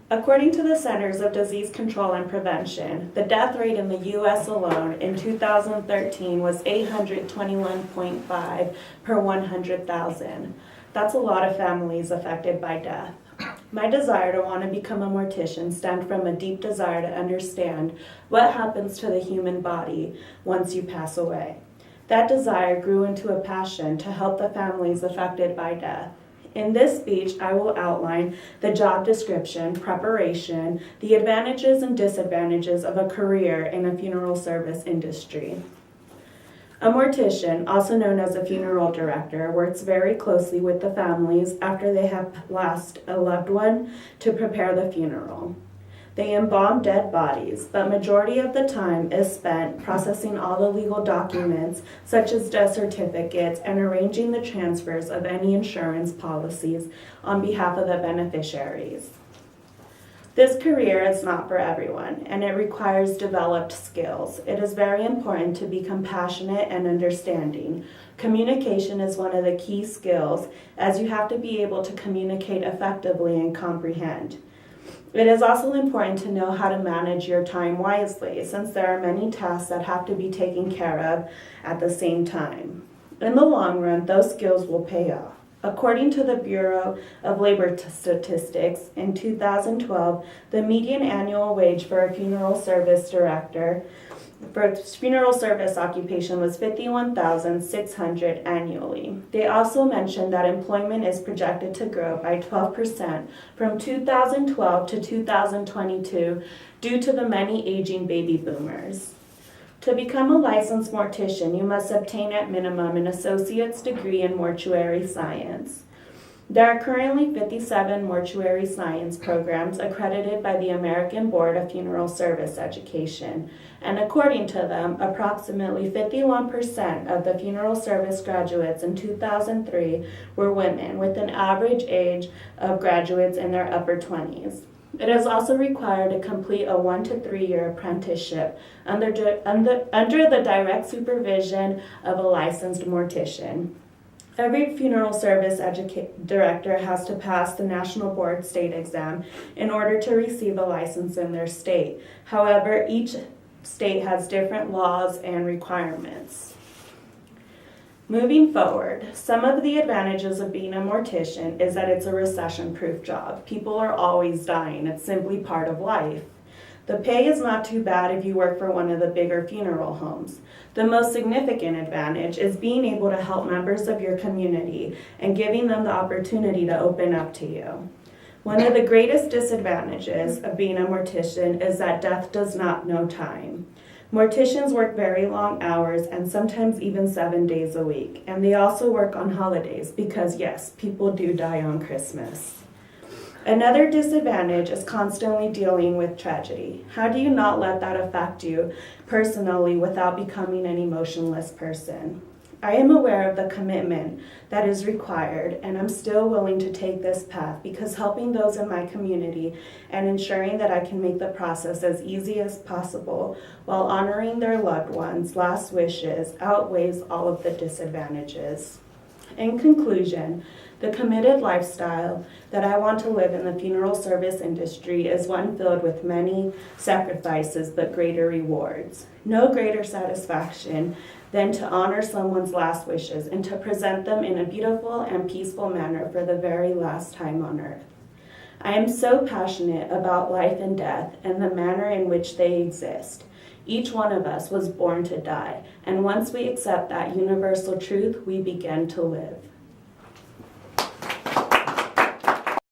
According to the Centers of Disease Control and Prevention, the death rate in the U.S. alone in 2013 was 821.5 per 100,000. That's a lot of families affected by death. My desire to want to become a mortician stemmed from a deep desire to understand what happens to the human body once you pass away. That desire grew into a passion to help the families affected by death. In this speech, I will outline the job description, preparation, the advantages and disadvantages of a career in a funeral service industry. A mortician, also known as a funeral director, works very closely with the families after they have lost a loved one to prepare the funeral. They embalm dead bodies, but majority of the time is spent processing all the legal documents, such as death certificates, and arranging the transfers of any insurance policies on behalf of the beneficiaries. This career is not for everyone, and it requires developed skills. It is very important to be compassionate and understanding. Communication is one of the key skills, as you have to be able to communicate effectively and comprehend. It is also important to know how to manage your time wisely, since there are many tasks that have to be taken care of at the same time. In the long run, those skills will pay off. According to the Bureau of Labor Statistics, in 2012, the median annual wage for a funeral service director for funeral service occupation was $51,600 annually. They also mentioned that employment is projected to grow by 12% from 2012 to 2022 due to the many aging baby boomers. To become a licensed mortician, you must obtain at minimum an associate's degree in mortuary science. There are currently 57 mortuary science programs accredited by the American Board of Funeral Service Education, and according to them, approximately 51% of the funeral service graduates in 2003 were women, with an average age of graduates in their upper 20s. It is also required to complete a 1 to 3 year apprenticeship under the direct supervision of a licensed mortician. Every funeral service director has to pass the National Board State Exam in order to receive a license in their state. However, each state has different laws and requirements. Moving forward, some of the advantages of being a mortician is that it's a recession-proof job. People are always dying. It's simply part of life. The pay is not too bad if you work for one of the bigger funeral homes. The most significant advantage is being able to help members of your community and giving them the opportunity to open up to you. One of the greatest disadvantages of being a mortician is that death does not know time. Morticians work very long hours and sometimes even 7 days a week. And they also work on holidays because, yes, people do die on Christmas. Another disadvantage is constantly dealing with tragedy. How do you not let that affect you personally without becoming an emotionless person? I am aware of the commitment that is required, and I'm still willing to take this path because helping those in my community and ensuring that I can make the process as easy as possible while honoring their loved ones' last wishes outweighs all of the disadvantages. In conclusion, the committed lifestyle that I want to live in the funeral service industry is one filled with many sacrifices but greater rewards. No greater satisfaction than to honor someone's last wishes and to present them in a beautiful and peaceful manner for the very last time on earth. I am so passionate about life and death and the manner in which they exist. Each one of us was born to die, and once we accept that universal truth, we begin to live.